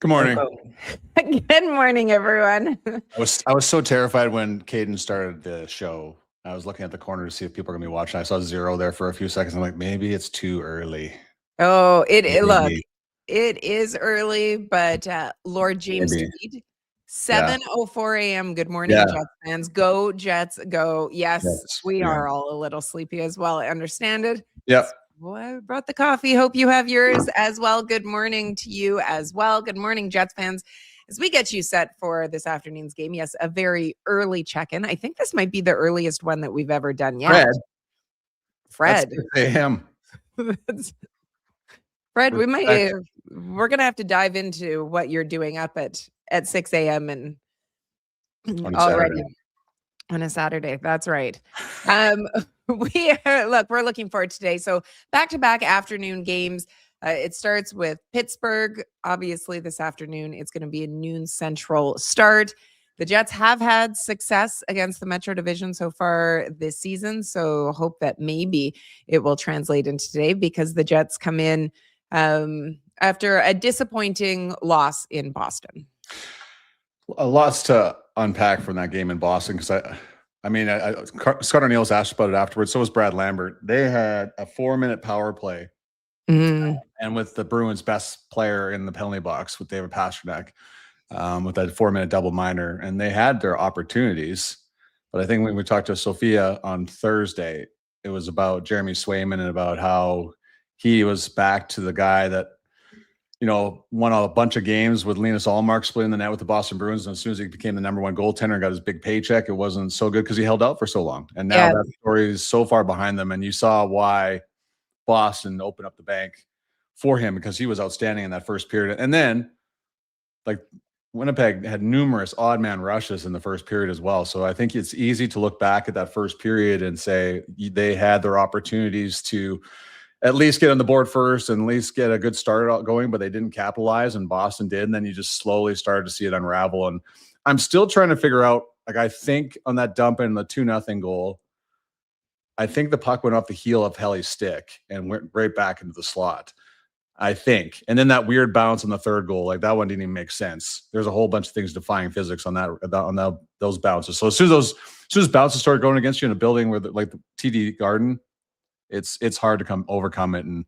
morning. Good morning, everyone. I was so terrified when Caden started the show. I was looking at the corner to see if people are going to be watching. I saw 0 there for a few seconds. I'm like, maybe it's too early. Oh, look, it is early, but Lord James Tweed, 7:04 a.m. Good morning, Jets fans. Go Jets, go. Yes, we are all a little sleepy as well. I understand it. Yep. Well, I brought the coffee. Hope you have yours as well. Good morning to you as well. Good morning, Jets fans. As we get you set for this afternoon's game, yes, a very early check-in. I think this might be the earliest one that we've ever done yet. Fred. That's him. Fred, we're going to have to dive into what you're doing up at 6 a.m. and already on a Saturday. That's right. We're looking forward to today. So back-to-back afternoon games. It starts with Pittsburgh. Obviously, this afternoon, it's going to be a noon Central start. The Jets have had success against the Metro Division so far this season, so hope that maybe it will translate into today because the Jets come in after a disappointing loss in Boston. A lot to unpack from that game in Boston because Scott O'Neill's asked about it afterwards. So was Brad Lambert. They had a 4-minute power play. And with the Bruins' best player in the penalty box with David Pastrnak, with that 4-minute double minor, and they had their opportunities. But I think when we talked to Sophia on Thursday, it was about Jeremy Swayman and about how he was back to the guy that, won a bunch of games with Linus Ullmark splitting the net with the Boston Bruins. And as soon as he became the #1 goaltender and got his big paycheck, it wasn't so good because he held out for so long. And now that story is so far behind them. And you saw why Boston opened up the bank for him because he was outstanding in that first period. And then, Winnipeg had numerous odd man rushes in the first period as well. So I think it's easy to look back at that first period and say they had their opportunities to at least get on the board first and at least get a good start going, but they didn't capitalize, and Boston did. And then you just slowly started to see it unravel. And I'm still trying to figure out, I think on that dump in the 2-0 goal, I think the puck went off the heel of Helly's stick and went right back into the slot, I think. And then that weird bounce on the third goal, that one didn't even make sense. There's a whole bunch of things defying physics on those bounces. So as soon as bounces start going against you in a building where the TD Garden, it's hard to overcome it. And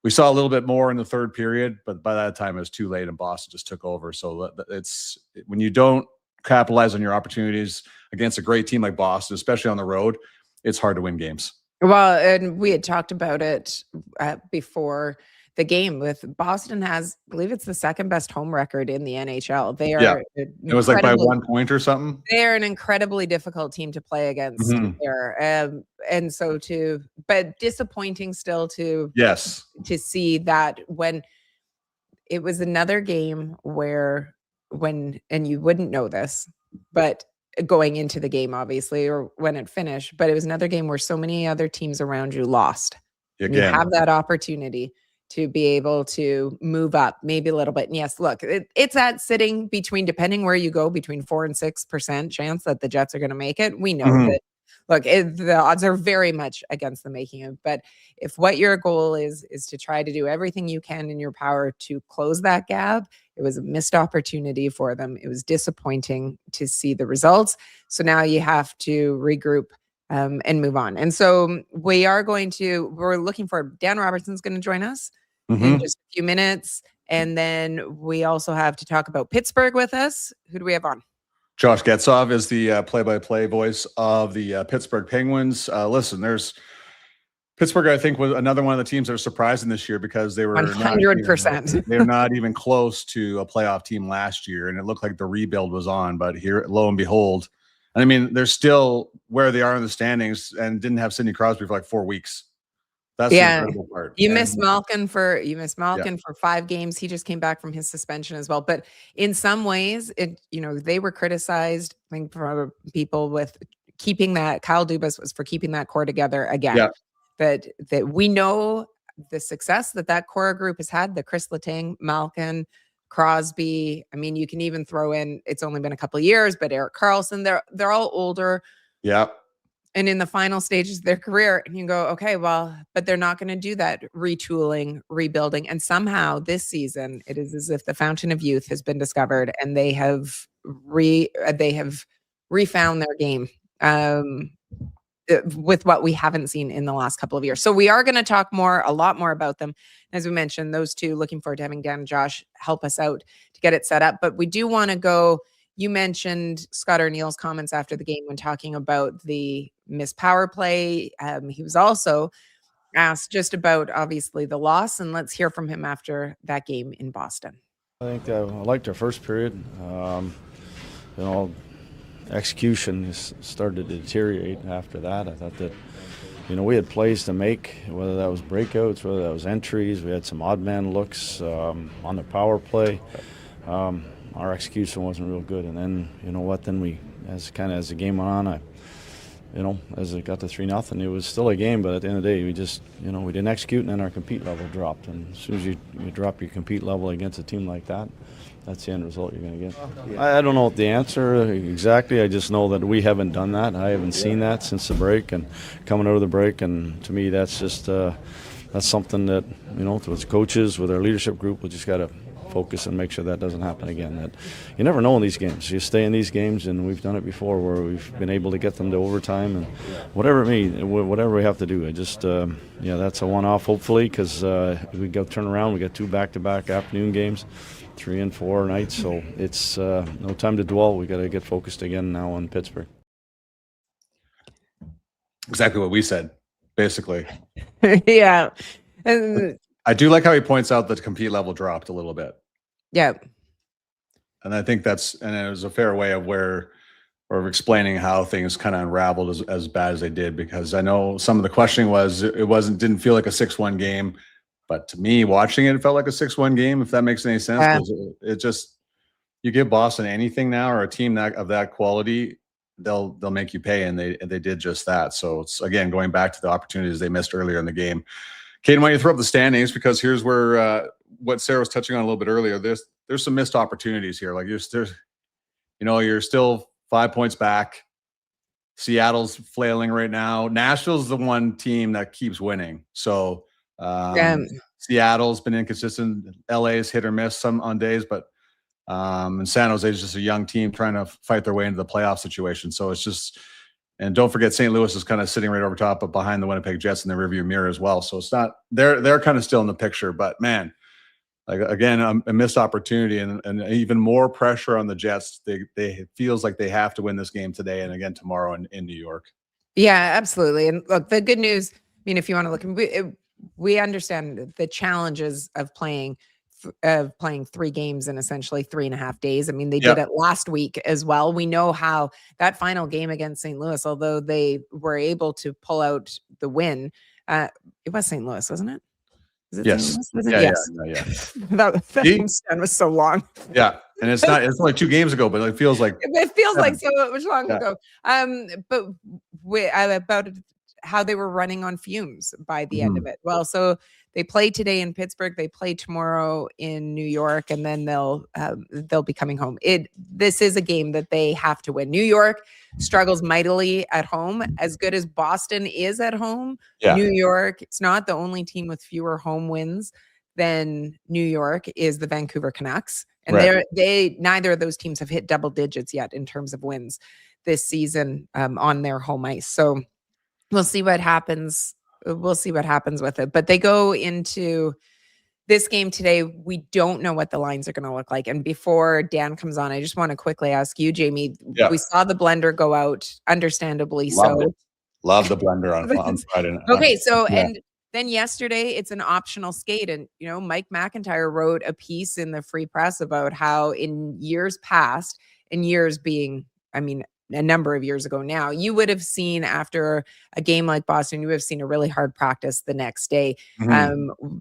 we saw a little bit more in the third period, but by that time it was too late and Boston just took over. So it's when you don't capitalize on your opportunities against a great team like Boston, especially on the road, it's hard to win games. Well, and we had talked about it before the game with Boston I believe it's the second best home record in the NHL. They are it was by 1 point or something. They're an incredibly difficult team to play against there. And so but disappointing still to see that when it was another game where and you wouldn't know this, but going into the game, obviously, or when it finished, but it was another game where so many other teams around you lost. You have that opportunity to be able to move up maybe a little bit. And yes, look, it's at sitting between, depending where you go, between 4 and 6% chance that the Jets are going to make it. We know that, look, the odds are very much against the making of, but if what your goal is to try to do everything you can in your power to close that gap, it was a missed opportunity for them. It was disappointing to see the results. So now you have to regroup and move on. And so we're looking for Dan Robertson's going to join us in just a few minutes. And then we also have to talk about Pittsburgh with us. Who do we have on? Josh Getzoff is the play-by-play voice of the Pittsburgh Penguins. Listen, Pittsburgh, I think, was another one of the teams that are surprising this year because they were 100%. They're not even close to a playoff team last year, and it looked like the rebuild was on. But here, lo and behold, they're still where they are in the standings and didn't have Sidney Crosby for 4 weeks. That's the incredible part. You missed Malkin for 5 games. He just came back from his suspension as well. But in some ways, they were criticized, I think, from people with keeping that. Kyle Dubas was for keeping that core together again. Yeah. That we know the success that core group has had. The Chris Letang, Malkin, Crosby. You can even throw in. It's only been a couple of years, but Erik Karlsson. They're all older. Yeah. and in the final stages of their career, and you go, okay, well, but they're not going to do that retooling, rebuilding. And somehow this season, it is as if the fountain of youth has been discovered and they have refound their game with what we haven't seen in the last couple of years. So we are going to talk a lot more about them. As we mentioned, those two, looking forward to having Dan and Josh help us out to get it set up. But we do want to go, you mentioned Scott O'Neill's comments after the game when talking about the missed power play. He was also asked just about, obviously, the loss. And let's hear from him after that game in Boston. I think I liked our first period. Execution started to deteriorate after that. I thought that, we had plays to make, whether that was breakouts, whether that was entries. We had some odd man looks on the power play. Our execution wasn't real good. And then, then we, as the game went on, as it got to 3-0, it was still a game, but at the end of the day, we just, we didn't execute, and then our compete level dropped. And as soon as you drop your compete level against a team like that, that's the end result you're going to get. I don't know the answer exactly. I just know that we haven't done that. I haven't seen that since the break and coming out of the break. And to me, that's just that's something that, with coaches, with our leadership group, we just got to focus and make sure that doesn't happen again. That you never know in these games. You stay in these games, and we've done it before where we've been able to get them to overtime and whatever whatever we have to do. I just that's a one-off hopefully, because we got turn around. We got 2 back-to-back afternoon games, 3 and 4 nights, so it's no time to dwell. We got to get focused again now on Pittsburgh. Exactly what we said, basically. Yeah. I do like how he points out that the compete level dropped a little bit. Yeah. And I think and it was a fair way of explaining how things kind of unraveled as bad as they did, because I know some of the questioning was didn't feel like a 6-1 game, but to me, watching it felt like a 6-1 game, if that makes any sense. It just, you give Boston anything now, or a team of that quality, they'll make you pay, and they did just that. So it's, again, going back to the opportunities they missed earlier in the game. Caden, why don't you throw up the standings, because here's where what Sarah was touching on a little bit earlier. There's some missed opportunities here. Like you're still 5 points back. Seattle's flailing right now. Nashville's the one team that keeps winning. So Seattle's been inconsistent. LA's hit or miss some on days, but and San Jose is just a young team trying to fight their way into the playoff situation. So it's just. And don't forget, St. Louis is kind of sitting right over top, but behind the Winnipeg Jets in the rearview mirror as well. So it's not they're kind of still in the picture. But man, like again, a missed opportunity and even more pressure on the Jets. It feels like they have to win this game today and again tomorrow in New York. Yeah, absolutely. And look, the good news. I mean, if you want to look, we understand the challenges of playing 3 games in essentially 3.5 days. I mean, they did it last week as well. We know how that final game against St. Louis, although they were able to pull out the win, it was St. Louis, wasn't it? Was it yes. St. Louis? Yes. Yeah. that homestand was so long. Yeah. And it's only 2 games ago, but it feels like so much long ago. But about how they were running on fumes by the end of it. Well, so they play today in Pittsburgh. They play tomorrow in New York, and then they'll be coming home. This is a game that they have to win. New York struggles mightily at home. As good as Boston is at home, New York, it's not the only team with fewer home wins than New York is the Vancouver Canucks, and neither of those teams have hit double digits yet in terms of wins this season on their home ice. So we'll see what happens. We'll see what happens with it. But they go into this game today. We don't know what the lines are going to look like. And before Dan comes on, I just want to quickly ask you, Jamie, we saw the blender go out, understandably. Love the blender on Friday night. Okay. So, and then yesterday it's an optional skate. And, Mike McIntyre wrote a piece in the Free Press about how in years past, in years being, a number of years ago now, you would have seen after a game like Boston, you would have seen a really hard practice the next day.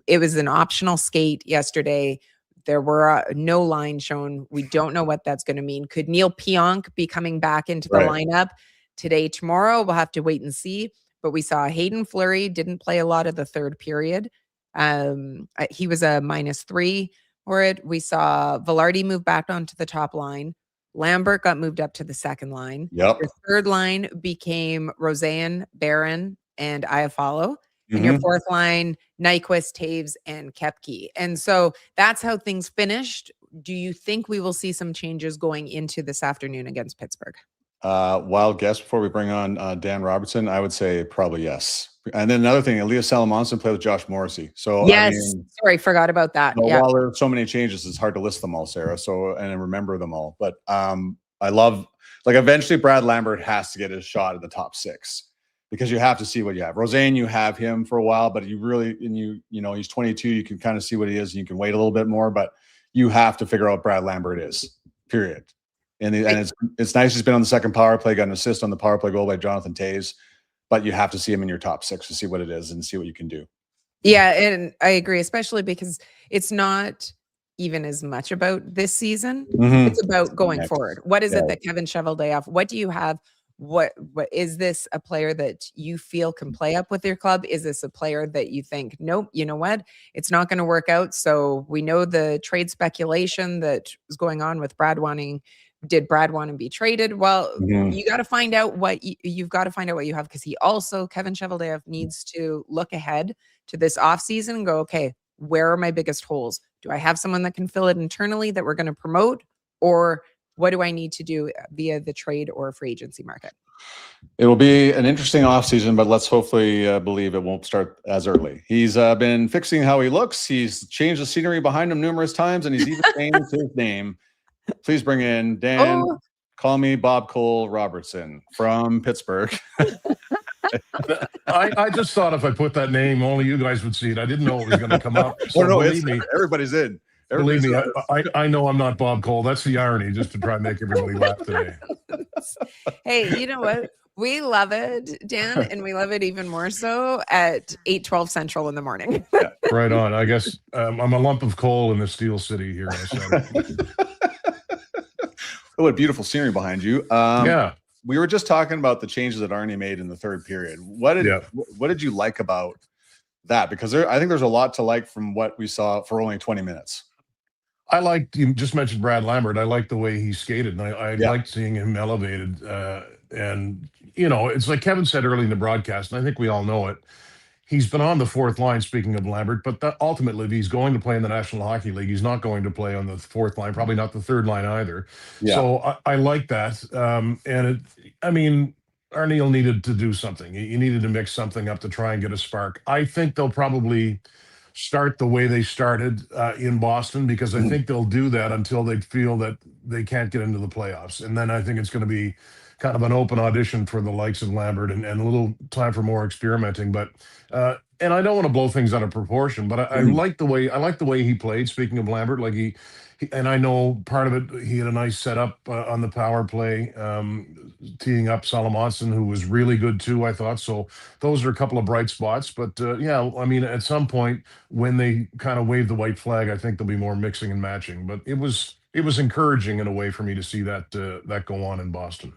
It was an optional skate yesterday. There were no lines shown. We don't know what that's going to mean. Could Neil Pionk be coming back into the lineup today, tomorrow? We'll have to wait and see. But we saw Hayden Fleury didn't play a lot of the third period. He was a -3 for it. We saw Velarde move back onto the top line. Lambert got moved up to the second line. Yep. Your third line became Roseanne, Barron, and Iafallo. And your fourth line, Nyquist, Taves, and Kepke. And so that's how things finished. Do you think we will see some changes going into this afternoon against Pittsburgh? Wild guess before we bring on Dan Robertson, I would say probably yes. And then another thing, Elias Salamonson played with Josh Morrissey. So yes, sorry, forgot about that. Yeah. While there are so many changes, it's hard to list them all, Sarah. So and remember them all. But I love, like, eventually Brad Lambert has to get his shot at the top 6 because you have to see what you have. Roseanne, you have him for a while, but you really, and you know, he's 22. You can kind of see what he is. And you can wait a little bit more, but you have to figure out what Brad Lambert is. Period. And it's nice he's been on the second power play, got an assist on the power play goal by Jonathan Taves, but you have to see him in your top 6 to see what it is and see what you can do. Yeah, and I agree, especially because it's not even as much about this season. It's about going forward. What is it that Kevin Cheveldayoff, what do you have? What is this a player that you feel can play up with your club? Is this a player that you think, nope, you know what? It's not going to work out. So we know the trade speculation that was going on with Brad wanting. Did Brad want to be traded? Well, you got to find out what you've got to find out what you have, because Kevin Cheveldayoff needs to look ahead to this offseason and go, okay, where are my biggest holes? Do I have someone that can fill it internally that we're going to promote, or what do I need to do via the trade or free agency market? It will be an interesting offseason, but let's hopefully believe it won't start as early. He's been fixing how he looks. He's changed the scenery behind him numerous times, and he's even changed his name. Please bring in Dan. Call me Bob Cole Robertson from Pittsburgh. I just thought if I put that name, only you guys would see it. I didn't know it was going to come up. So believe me, everybody's in. Believe me, I know I'm not Bob Cole. That's the irony, just to try and make everybody laugh today. Hey, you know what? We love it, Dan, and we love it even more so at 8:12 Central in the morning. Yeah, right on. I guess I'm a lump of coal in the Steel City here. Oh, what beautiful scenery behind you. Yeah. We were just talking about the changes that Arnie made in the third period. What did you like about that? Because I think there's a lot to like from what we saw for only 20 minutes. I liked, you just mentioned Brad Lambert. I liked the way he skated, and I liked seeing him elevated. And, you know, it's like Kevin said early in the broadcast, and I think we all know it. He's been on the fourth line, speaking of Lambert, but ultimately, if he's going to play in the National Hockey League, he's not going to play on the fourth line, probably not the third line either. Yeah. So I like that. Arniel needed to do something. He needed to mix something up to try and get a spark. I think they'll probably start the way they started in Boston, because I think they'll do that until they feel that they can't get into the playoffs. And then I think it's going to be kind of an open audition for the likes of Lambert and a little time for more experimenting. But and I don't want to blow things out of proportion, but I like the way he played. Speaking of Lambert, like he and I know part of it, he had a nice setup on the power play, teeing up Salamonson, who was really good too, I thought. So those are a couple of bright spots. But at some point when they kind of wave the white flag, I think there'll be more mixing and matching. But it was encouraging in a way for me to see that go on in Boston.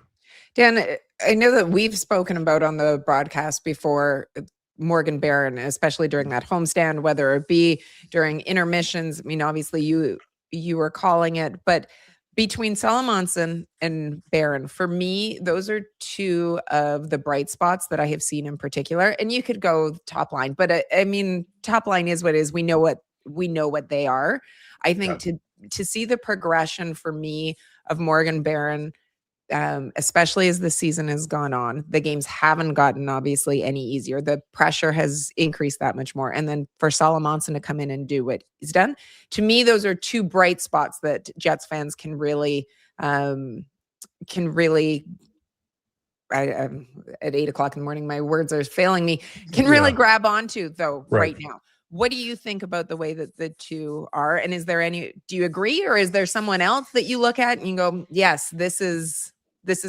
Dan, I know that we've spoken about on the broadcast before Morgan Barron, especially during that homestand, whether it be during intermissions. I mean, obviously you were calling it, but between Salamonson and Barron, for me, those are two of the bright spots that I have seen in particular. And you could go top line, but top line is what it is. We know what they are. I think to see the progression for me of Morgan Barron, especially as the season has gone on, the games haven't gotten obviously any easier. The pressure has increased that much more. And then for Salamonson to come in and do what he's done, to me, those are two bright spots that Jets fans can really at 8 o'clock in the morning, my words are failing me, can really grab onto though right now. What do you think about the way that the two are? And do you agree, or is there someone else that you look at and you go, yes, this is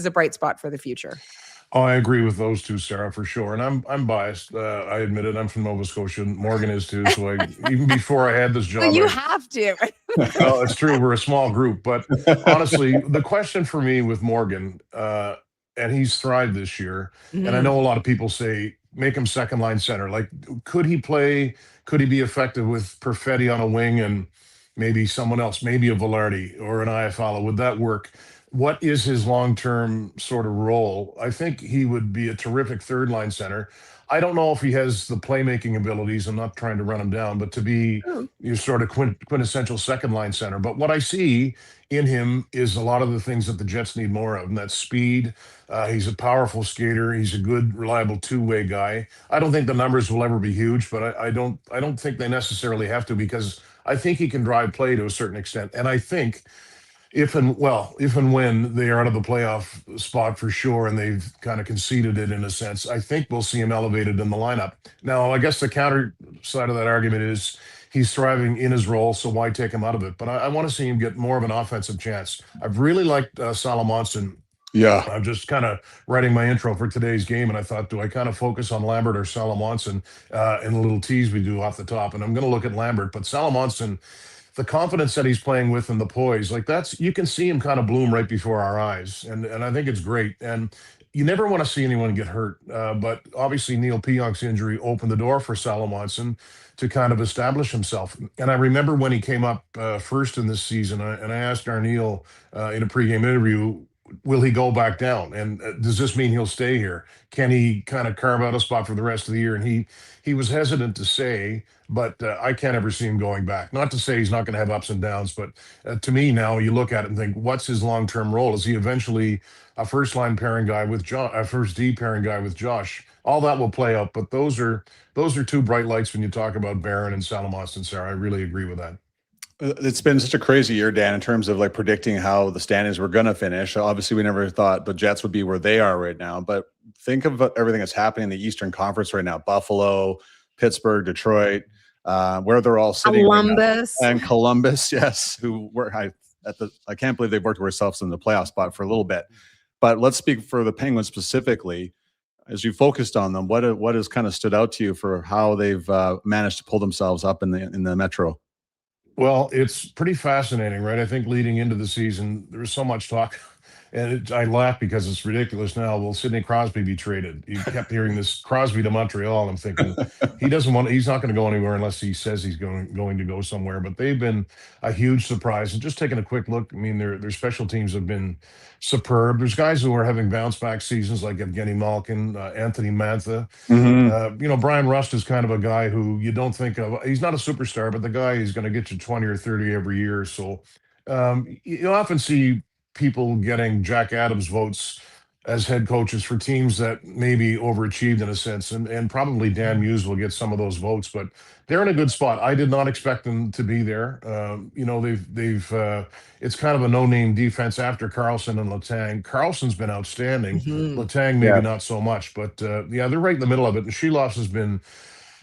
a bright spot for the future? Oh, I agree with those two, Sarah, for sure. And I'm biased. I admit it. I'm from Nova Scotia. Morgan is too. So even before I had this job, you have to. Well, it's true. We're a small group, but honestly, the question for me with Morgan, and he's thrived this year. And I know a lot of people say, make him second line center. Like, could he play? Could he be effective with Perfetti on a wing and maybe someone else, maybe a Velarde or an Iafallo. Would that work? What is his long-term sort of role? I think he would be a terrific third-line center. I don't know if he has the playmaking abilities. I'm not trying to run him down, but to be your sort of quintessential second-line center. But what I see in him is a lot of the things that the Jets need more of, and that's speed. He's a powerful skater. He's a good, reliable two-way guy. I don't think the numbers will ever be huge, but I don't think they necessarily have to, because I think he can drive play to a certain extent. And I think if and when they are out of the playoff spot for sure, and they've kind of conceded it in a sense, I think we'll see him elevated in the lineup. Now, I guess the counter side of that argument is he's thriving in his role, so why take him out of it? But I want to see him get more of an offensive chance. I've really liked Salomonsson. Yeah. I'm just kind of writing my intro for today's game, and I thought, do I kind of focus on Lambert or Salomonsson in a little tease we do off the top? And I'm going to look at Lambert, but Salomonsson, the confidence that he's playing with and the poise, like you can see him kind of bloom right before our eyes. And I think it's great. And you never want to see anyone get hurt. But obviously Neil Pionk's injury opened the door for Salomonsson to kind of establish himself. And I remember when he came up first in this season, and I asked Arneal in a pregame interview, will he go back down? And does this mean he'll stay here? Can he kind of carve out a spot for the rest of the year? And he was hesitant to say, but I can't ever see him going back. Not to say he's not going to have ups and downs, but to me now, you look at it and think, what's his long-term role? Is he eventually a first-line pairing guy with Josh, a first D pairing guy with Josh? All that will play out, but those are two bright lights when you talk about Barron and Salomonsson, Sarah. I really agree with that. It's been such a crazy year, Dan, in terms of like predicting how the standings were going to finish. Obviously, we never thought the Jets would be where they are right now, but think of everything that's happening in the Eastern Conference right now. Buffalo, Pittsburgh, Detroit, where they're all sitting. Columbus. Right, and Columbus, yes, who were I can't believe they've worked themselves in the playoff spot for a little bit. But let's speak for the Penguins specifically. As you focused on them, what has kind of stood out to you for how they've managed to pull themselves up in the Metro? Well, it's pretty fascinating, right? I think leading into the season, there was so much talk, and I laugh because it's ridiculous now. Will Sidney Crosby be traded? You kept hearing this Crosby to Montreal. I'm thinking he's not going to go anywhere unless he says he's going to go somewhere. But they've been a huge surprise. And just taking a quick look, I mean, their special teams have been superb. There's guys who are having bounce back seasons like Evgeny Malkin, Anthony Mantha. Brian Rust is kind of a guy who you don't think of. He's not a superstar, but the guy is going to get you 20 or 30 every year. So you often see people getting Jack Adams votes as head coaches for teams that maybe overachieved in a sense, and probably Dan Muse will get some of those votes, but they're in a good spot. I did not expect them to be there. They've it's kind of a no-name defense after Carlson and Letang. Carlson's been outstanding. Letang maybe not so much, but they're right in the middle of it. And Sheloff's has been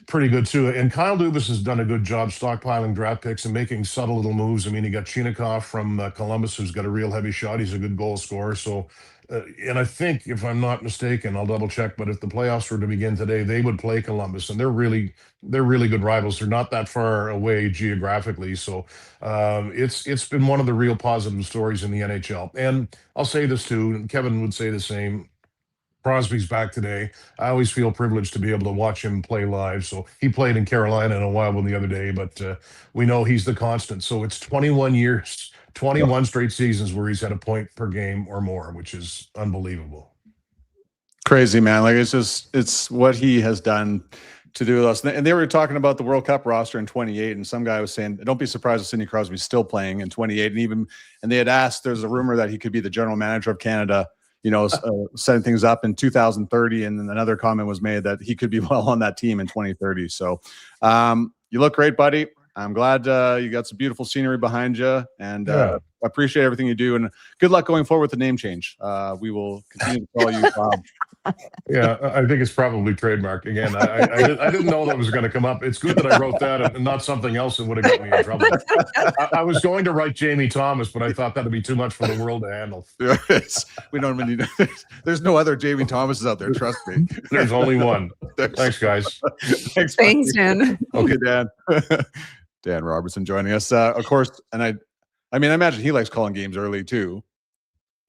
pretty good too. And Kyle Dubas has done a good job stockpiling draft picks and making subtle little moves. I mean, he got Chinakhov from Columbus, who's got a real heavy shot. He's a good goal scorer. So, and I think, if I'm not mistaken, I'll double check, but if the playoffs were to begin today, they would play Columbus, and they're really good rivals. They're not that far away geographically. So it's been one of the real positive stories in the NHL. And I'll say this too, and Kevin would say the same. Crosby's back today. I always feel privileged to be able to watch him play live. So he played in Carolina in a wild one the other day, but we know he's the constant. So it's 21 years, 21 straight seasons where he's had a point per game or more, which is unbelievable. Crazy, man. Like it's what he has done to do with us. And they were talking about the World Cup roster in 28, and some guy was saying, don't be surprised if Sidney Crosby's still playing in 28. And they had asked, there's a rumor that he could be the general manager of Canada, setting things up in 2030. And then another comment was made that he could be well on that team in 2030. So you look great, buddy. I'm glad you got some beautiful scenery behind you, and appreciate everything you do. And good luck going forward with the name change. We will continue to call you Bob. Yeah, I think it's probably trademarked. Again, I didn't know that was going to come up. It's good that I wrote that and not something else that would have got me in trouble. I was going to write Jamie Thomas, but I thought that would be too much for the world to handle. We don't even need. There's no other Jamie Thomases out there. Trust me. There's only one. Thanks, guys. Thanks, Dan. Okay, Dan. Dan Robertson joining us, of course. And I imagine he likes calling games early too.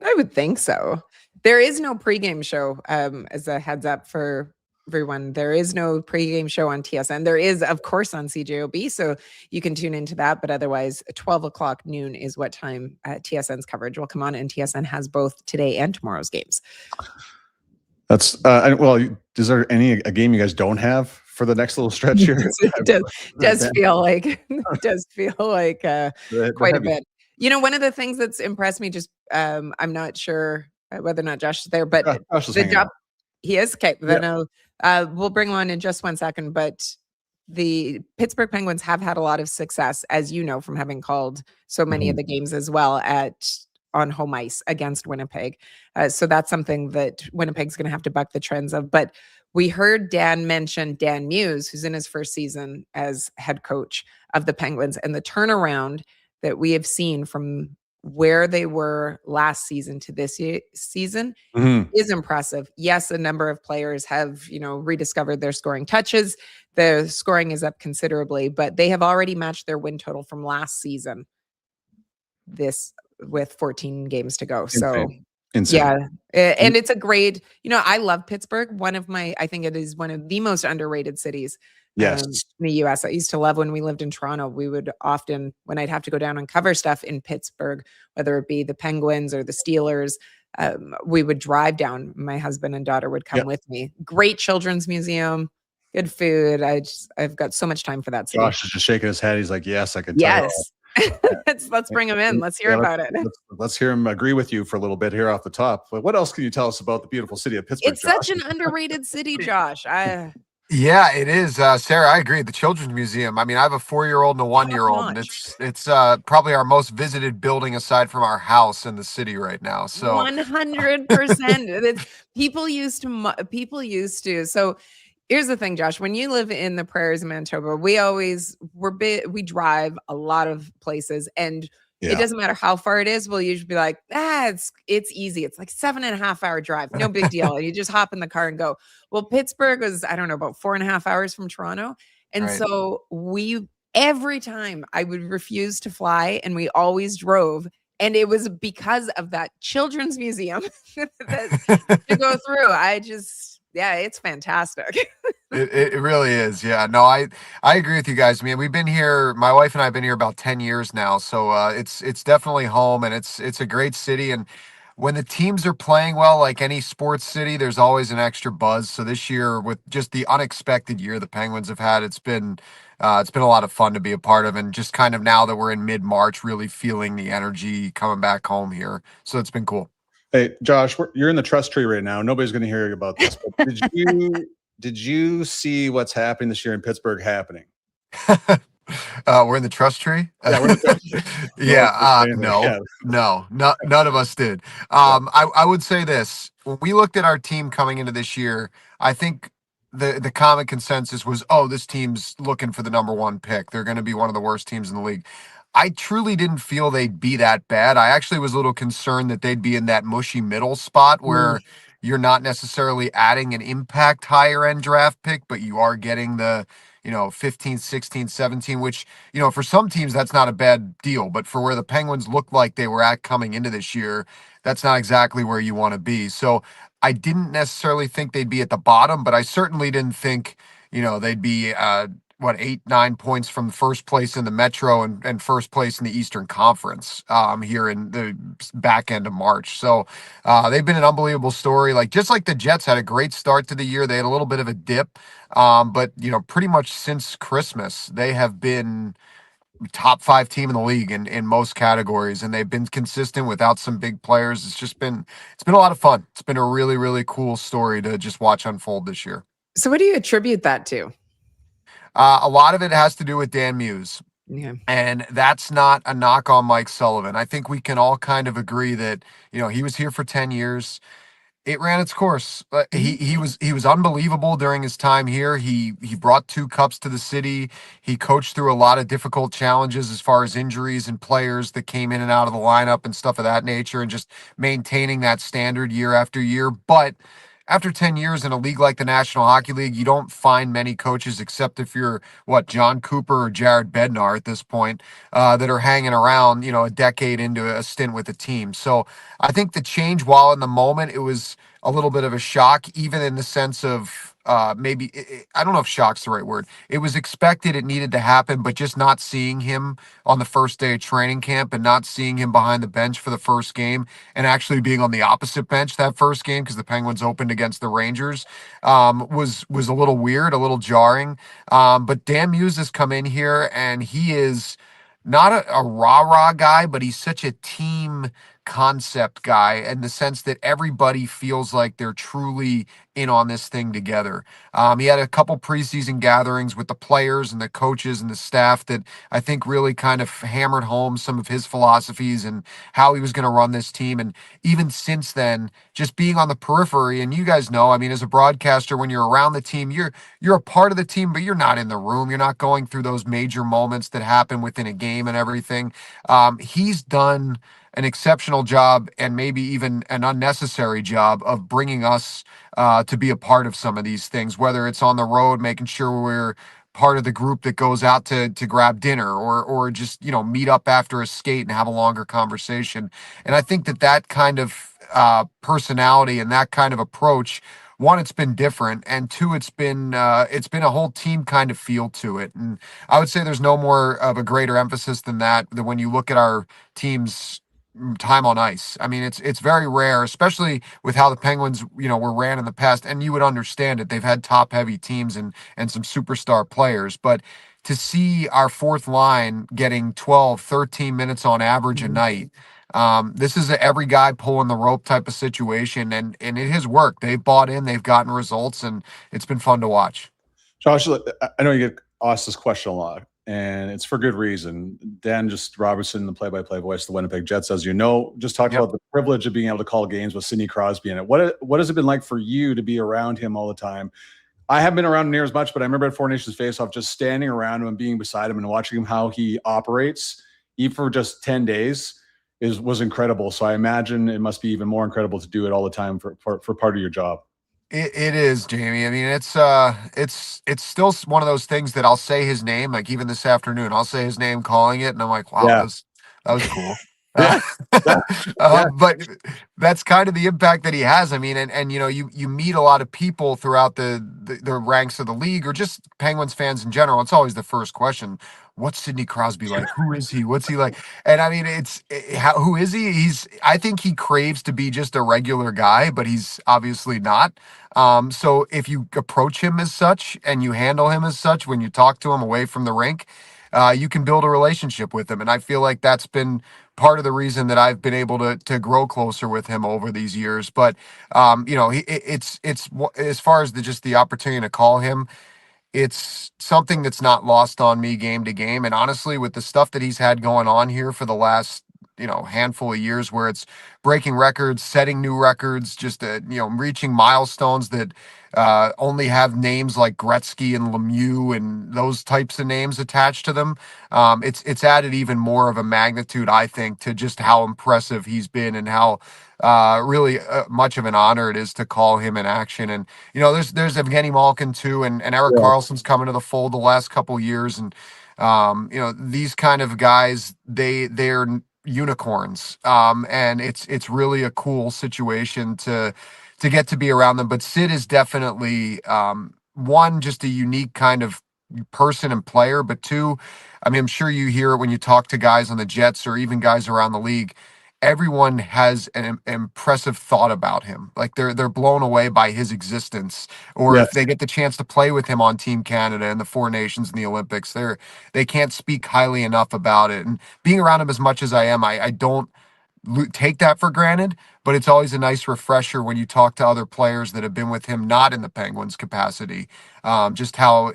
I would think so. There is no pregame show as a heads up for everyone, there is no pregame show on TSN. There is, of course, on CJOB, so you can tune into that. But otherwise, 12 o'clock noon is what time TSN's coverage will come on, and TSN has both today and tomorrow's games. That's well. Is there a game you guys don't have for the next little stretch here? It does feel like quite a bit. You know, one of the things that's impressed me, just I'm not sure whether or not Josh is there, but the job he is. Okay, then we'll bring him on in just 1 second. But the Pittsburgh Penguins have had a lot of success, as you know, from having called so many of the games as well on home ice against Winnipeg. So that's something that Winnipeg's going to have to buck the trends of. But we heard Dan mention Dan Muse, who's in his first season as head coach of the Penguins, and the turnaround that we have seen from where they were last season to this season is impressive. Yes, a number of players have, rediscovered their scoring touches. The scoring is up considerably, but they have already matched their win total from last season with 14 games to go. So Insane. Yeah. And it's a great, I love Pittsburgh. I think it is one of the most underrated cities in the US. I used to love when we lived in Toronto. We would often, when I'd have to go down and cover stuff in Pittsburgh, whether it be the Penguins or the Steelers, we would drive down. My husband and daughter would come with me. Great children's museum, good food. I've got so much time for that city. Josh is just shaking his head. He's like, yes, I can tell you. Let's bring him in. Let's hear about it. Let's hear him agree with you for a little bit here off the top. But what else can you tell us about the beautiful city of Pittsburgh? It's such an underrated city, Josh. Yeah, it is. Sarah, I agree. The Children's Museum. I mean, I have a 4-year-old and a 1-year-old, and it's probably our most visited building aside from our house in the city right now. So 100%. People used to. So here's the thing, Josh. When you live in the prairies of Manitoba, we drive a lot of places, and it doesn't matter how far it is. We'll usually be like, it's easy. It's like 7.5-hour drive. No big deal. And you just hop in the car and go. Well, Pittsburgh was, I don't know, about 4.5 hours from Toronto. And so every time I would refuse to fly, and we always drove. And it was because of that Children's Museum to go through. It's fantastic. It really is. Yeah, no, I agree with you guys. I mean, we've been here, my wife and I have been here about 10 years now. So it's definitely home, and it's a great city. And when the teams are playing well, like any sports city, there's always an extra buzz. So this year, with just the unexpected year the Penguins have had, it's been a lot of fun to be a part of. And just kind of now that we're in mid-March, really feeling the energy coming back home here. So it's been cool. Hey, Josh, you're in the trust tree right now. Nobody's going to hear about this. But did you see what's happening this year in Pittsburgh happening? We're in the trust tree. Yeah, we're in the trust tree. No, none of us did. I would say this: when we looked at our team coming into this year, I think the common consensus was, this team's looking for the number 1 pick. They're going to be one of the worst teams in the league. I truly didn't feel they'd be that bad. I actually was a little concerned that they'd be in that mushy middle spot where you're not necessarily adding an impact higher end draft pick, but you are getting the 15, 16, 17, which, for some teams, that's not a bad deal. But for where the Penguins looked like they were at coming into this year, that's not exactly where you want to be. So I didn't necessarily think they'd be at the bottom, but I certainly didn't think, they'd be 8-9 points from first place in the Metro and first place in the Eastern Conference here in the back end of March. So they've been an unbelievable story. Just like the Jets had a great start to the year, they had a little bit of a dip, but pretty much since Christmas they have been top 5 team in the league in most categories, and they've been consistent without some big players. It's been a lot of fun. It's been a really, really cool story to just watch unfold this year. So what do you attribute that to? A lot of it has to do with Dan Muse. Yeah. And that's not a knock on Mike Sullivan. I think we can all kind of agree that, he was here for 10 years. It ran its course. He was unbelievable during his time here. He brought 2 cups to the city. He coached through a lot of difficult challenges as far as injuries and players that came in and out of the lineup and stuff of that nature, and just maintaining that standard year after year. But after 10 years in a league like the National Hockey League, you don't find many coaches, except if you're, John Cooper or Jared Bednar at this point, that are hanging around, a decade into a stint with a team. So I think the change, while in the moment, it was a little bit of a shock, even in the sense of maybe I don't know if shock's the right word. It was expected, it needed to happen, but just not seeing him on the first day of training camp and not seeing him behind the bench for the first game and actually being on the opposite bench that first game because the Penguins opened against the Rangers was a little weird, a little jarring. But Dan Muse has come in here and he is not a rah-rah guy, but he's such a team concept guy in the sense that everybody feels like they're truly in on this thing together. He had a couple preseason gatherings with the players and the coaches and the staff that I think really kind of hammered home some of his philosophies and how he was going to run this team. And even since then, just being on the periphery, and you guys know, I mean, as a broadcaster, when you're around the team, you're a part of the team, but you're not in the room. You're not going through those major moments that happen within a game and everything. He's done an exceptional job and maybe even an unnecessary job of bringing us to be a part of some of these things, whether it's on the road, making sure we're part of the group that goes out to grab dinner or just, meet up after a skate and have a longer conversation. And I think that kind of personality and that kind of approach, one, it's been different, and two, it's been a whole team kind of feel to it. And I would say there's no more of a greater emphasis than when you look at our team's time on ice. I mean, it's very rare, especially with how the Penguins, were ran in the past, and you would understand it. They've had top heavy teams and some superstar players, but to see our fourth line getting 12, 13 minutes on average a night, this is every guy pulling the rope type of situation, and it has worked. They've bought in, they've gotten results, and it's been fun to watch. Josh, I know you get asked this question a lot, and it's for good reason. Dan Robertson, the play-by-play voice of the Winnipeg Jets, as you know, just talked about the privilege of being able to call games with Sidney Crosby in it. What has it been like for you to be around him all the time? I haven't been around him near as much, but I remember at Four Nations Faceoff, just standing around him and being beside him and watching him how he operates, even for just 10 days, was incredible. So I imagine it must be even more incredible to do it all the time for part of your job. It is, Jamie. I mean, it's still one of those things that I'll say his name, like even this afternoon, I'll say his name calling it, and I'm like, wow, that was cool. But that's kind of the impact that he has. I mean, and you meet a lot of people throughout the ranks of the league or just Penguins fans in general. It's always the first question. What's Sidney Crosby like? Who is he? What's he like? And I mean, who is he? I think he craves to be just a regular guy, but he's obviously not. So if you approach him as such and you handle him as such, when you talk to him away from the rink, you can build a relationship with him. And I feel like that's been part of the reason that I've been able to grow closer with him over these years. But, it's as far as just the opportunity to call him, it's something that's not lost on me game to game. And honestly, with the stuff that he's had going on here for the last, handful of years, where it's breaking records, setting new records, just, reaching milestones that only have names like Gretzky and Lemieux and those types of names attached to them. It's added even more of a magnitude, I think, to just how impressive he's been and how really much of an honor it is to call him in action. And there's Evgeny Malkin too, and Erik Karlsson's coming to the fold the last couple years, and these kind of guys, they're unicorns, and it's really a cool situation to get to be around them. But Sid is definitely one, just a unique kind of person and player, but two, I mean, I'm sure you hear it when you talk to guys on the Jets or even guys around the league. Everyone has an impressive thought about him. Like they're blown away by his existence, or if they get the chance to play with him on Team Canada and the Four Nations and the Olympics, they can't speak highly enough about it. And being around him as much as I am, I don't take that for granted, but it's always a nice refresher when you talk to other players that have been with him, not in the Penguins capacity, just how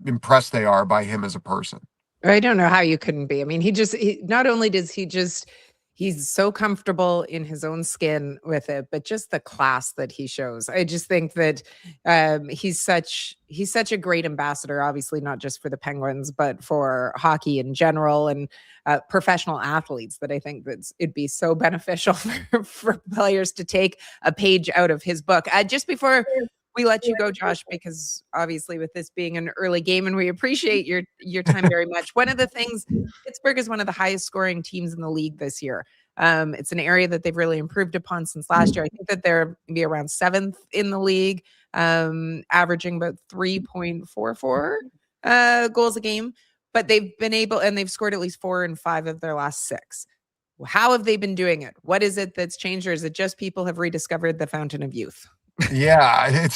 impressed they are by him as a person. I don't know how you couldn't be. I mean, not only does he's so comfortable in his own skin with it, but just the class that he shows. I just think that he's such a great ambassador, obviously not just for the Penguins, but for hockey in general and professional athletes, that I think that it'd be so beneficial for players to take a page out of his book. Just before we let you go, Josh, because obviously with this being an early game, and we appreciate your time very much. One of the things, Pittsburgh is one of the highest scoring teams in the league this year. It's an area that they've really improved upon since last year. I think that they're maybe around 7th in the league. averaging about 3.44 goals a game. But they've been able, and they've scored at least 4 in 5 of their last 6. How have they been doing it? What is it that's changed, or is it just people have rediscovered the fountain of youth? Yeah,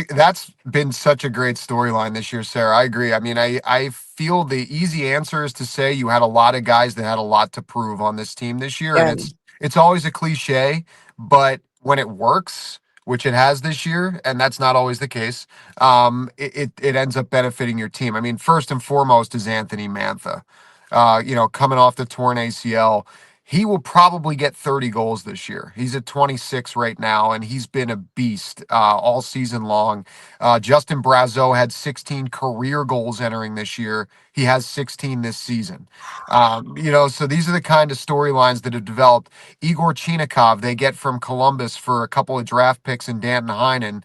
that's been such a great storyline this year, Sarah. I agree. I mean, I feel the easy answer is to say you had a lot of guys that had a lot to prove on this team this year, and it's always a cliche, but when it works, which it has this year, and that's not always the case, it ends up benefiting your team. I mean, first and foremost is Anthony Mantha. Coming off the torn ACL, he will probably get 30 goals this year. He's at 26 right now, and he's been a beast all season long. Justin Brazeau had 16 career goals entering this year. He has 16 this season. So these are the kind of storylines that have developed. Igor Chinikov, they get from Columbus for a couple of draft picks in Danton Heinen.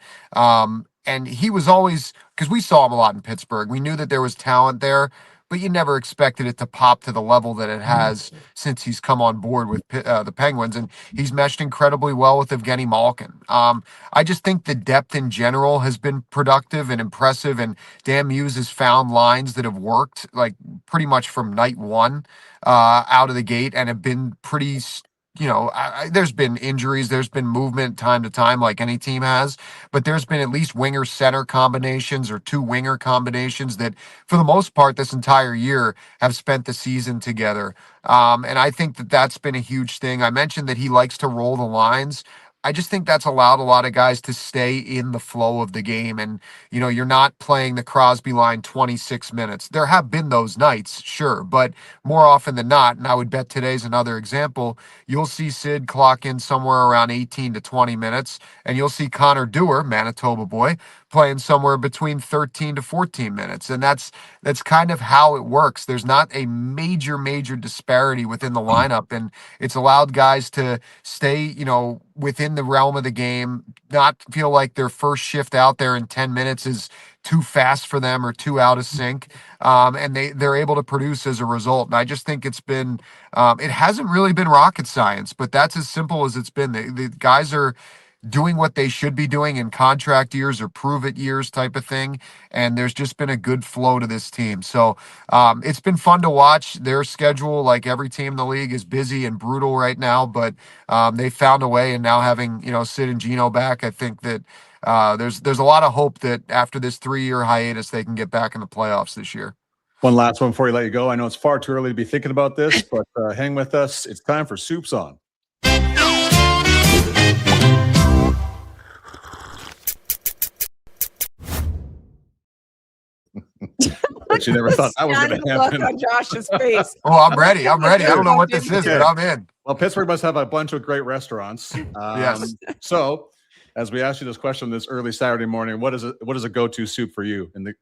And he was always, because we saw him a lot in Pittsburgh, we knew that there was talent there, but you never expected it to pop to the level that it has since he's come on board with the Penguins, and he's meshed incredibly well with Evgeny Malkin. I just think the depth in general has been productive and impressive, and Dan Muse has found lines that have worked like pretty much from night one out of the gate and have been pretty. There's been injuries, there's been movement time to time like any team has, but there's been at least winger center combinations or 2 winger combinations that for the most part this entire year have spent the season together. And I think that that's been a huge thing. I mentioned that he likes to roll the lines. I just think that's allowed a lot of guys to stay in the flow of the game. And, you're not playing the Crosby line 26 minutes. There have been those nights, sure, but more often than not, and I would bet today's another example, you'll see Sid clock in somewhere around 18 to 20 minutes, and you'll see Connor Dewar, Manitoba boy, playing somewhere between 13 to 14 minutes. And that's kind of how it works. There's not a major disparity within the lineup, and it's allowed guys to stay, within the realm of the game, not feel like their first shift out there in 10 minutes is too fast for them or too out of sync. And they're able to produce as a result. And I just think it's been, it hasn't really been rocket science, but that's as simple as it's been. The guys are doing what they should be doing in contract years or prove it years type of thing. And there's just been a good flow to this team. So it's been fun to watch. Their schedule, like every team in the league, is busy and brutal right now, but they found a way. And now having, Sid and Gino back, I think that there's a lot of hope that after this 3-year hiatus, they can get back in the playoffs this year. One last one before we let you go. I know it's far too early to be thinking about this, but hang with us. It's time for Soup's On. But you never thought that was going to happen. On Josh's face. Oh, I'm ready. I don't know what this is, but I'm in. Well, Pittsburgh must have a bunch of great restaurants. Yes. So, as we asked you this question this early Saturday morning, what is a go-to soup for you in the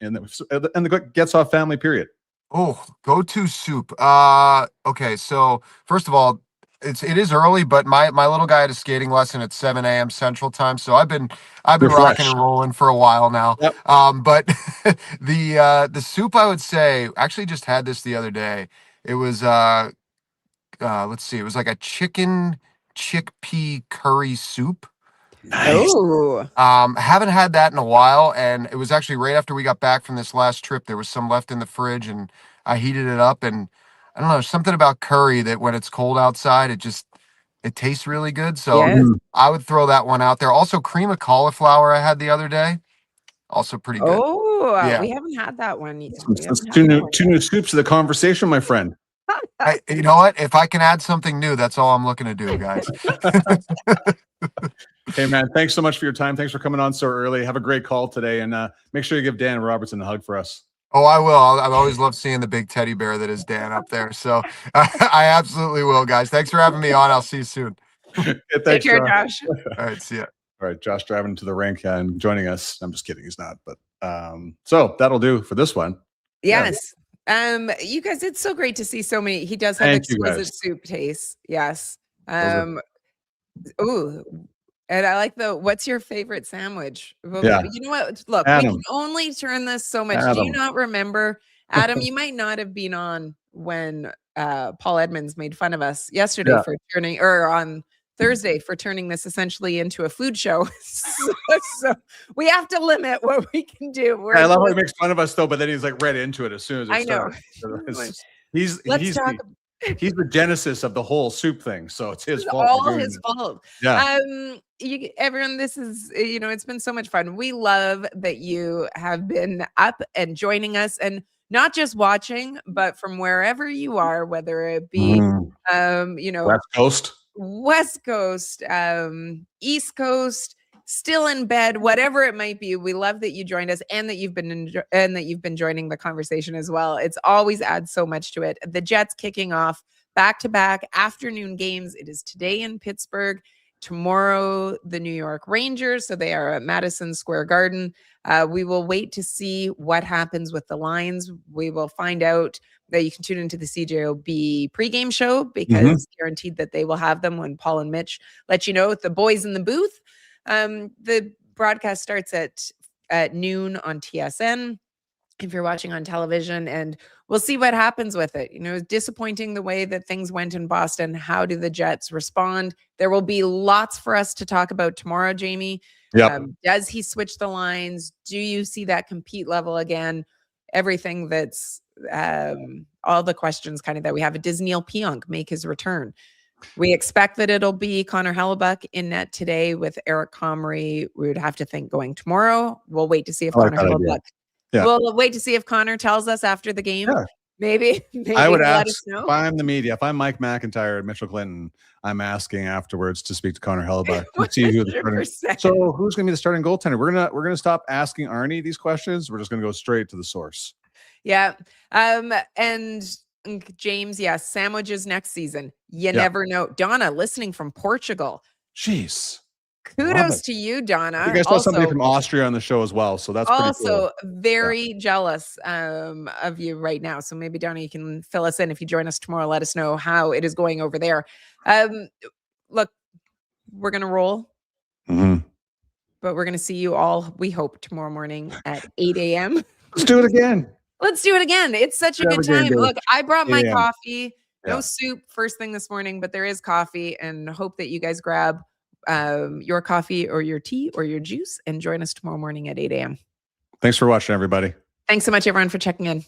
Getzoff family? Period. Oh, go-to soup. Okay. So first of all, it is early, but my little guy had a skating lesson at 7 a.m. Central Time, so I've been rocking and rolling for a while now. Yep. But the soup, I would say, actually just had this the other day. It was let's see, it was like a chicken chickpea curry soup. Nice. Oh. Haven't had that in a while, and it was actually right after we got back from this last trip. There was some left in the fridge, and I heated it up, and I don't know, something about curry that when it's cold outside, it tastes really good. So Yes. I would throw that one out there. Also, cream of cauliflower I had the other day, also pretty good. Oh, Yeah. We haven't had that one yet. Two new soups to the conversation, my friend. You know what? If I can add something new, that's all I'm looking to do, guys. Hey, man, thanks so much for your time. Thanks for coming on so early. Have a great call today, and make sure you give Dan Robertson a hug for us. Oh, I will. I've always loved seeing the big teddy bear that is Dan up there. So I absolutely will, guys. Thanks for having me on. I'll see you soon. Take care, Josh. All right, see ya. All right, Josh driving to the rink and joining us. I'm just kidding, he's not. But so that'll do for this one. Yes. Yeah. You guys, it's so great to see so many. He does have exquisite soup taste. Yes. Ooh. And I like what's your favorite sandwich? Well, yeah. You know what? Look, Adam. we can only turn this so much. Adam. Do you not remember? Adam, you might not have been on when Paul Edmonds made fun of us yesterday for turning, or on Thursday for turning this essentially into a food show. So we have to limit what we can do. I love how he makes fun of us though, but then he's like right into it as soon as it starts. He's the genesis of the whole soup thing, so it's his fault. All his fault. Yeah. Everyone, this is, it's been so much fun. We love that you have been up and joining us, and not just watching, but from wherever you are, whether it be, West Coast, East Coast, still in bed, whatever it might be. We love that you joined us, and that you've been joining the conversation as well. It's always adds so much to it. The Jets kicking off back-to-back afternoon games. It is today in Pittsburgh, tomorrow the New York Rangers. So they are at Madison Square Garden. We will wait to see what happens with the lines. We will find out. That you can tune into the CJOB pregame show, because it's guaranteed that they will have them when Paul and Mitch let you know. The boys in the booth. The broadcast starts at noon on TSN if you're watching on television, and we'll see what happens with it. It's disappointing the way that things went in Boston. How do the Jets respond? There will be lots for us to talk about tomorrow, Jamie. Yep. Does he switch the lines? Do you see that compete level again? Everything that's all the questions kind of that we have. Does Neil Pionk make his return? We expect that it'll be Connor Hellebuck in net today with Eric Comrie. We would have to think going tomorrow. We'll wait to see if Connor Hellebuck. Yeah. We'll wait to see if Connor tells us after the game. Yeah. Maybe I would ask if I'm the media, if I'm Mike McIntyre and Mitchell Clinton, I'm asking afterwards to speak to Connor Hellebuck to see who the starting. So who's going to be the starting goaltender? We're gonna stop asking Arnie these questions. We're just going to go straight to the source. Yeah. And James, sandwiches next season. You never know. Donna, listening from Portugal. Jeez. Kudos to you, Donna. You guys saw somebody from Austria on the show as well, so that's also pretty cool. Very jealous of you right now. So maybe, Donna, you can fill us in. If you join us tomorrow, let us know how it is going over there. Look, we're going to roll. But we're going to see you all, we hope, tomorrow morning at 8 a.m. Let's do it again. Let's do it again. It's such a good time. Look, I brought my coffee. No soup first thing this morning, but there is coffee, and hope that you guys grab your coffee or your tea or your juice and join us tomorrow morning at 8 a.m. Thanks for watching, everybody. Thanks so much, everyone, for checking in.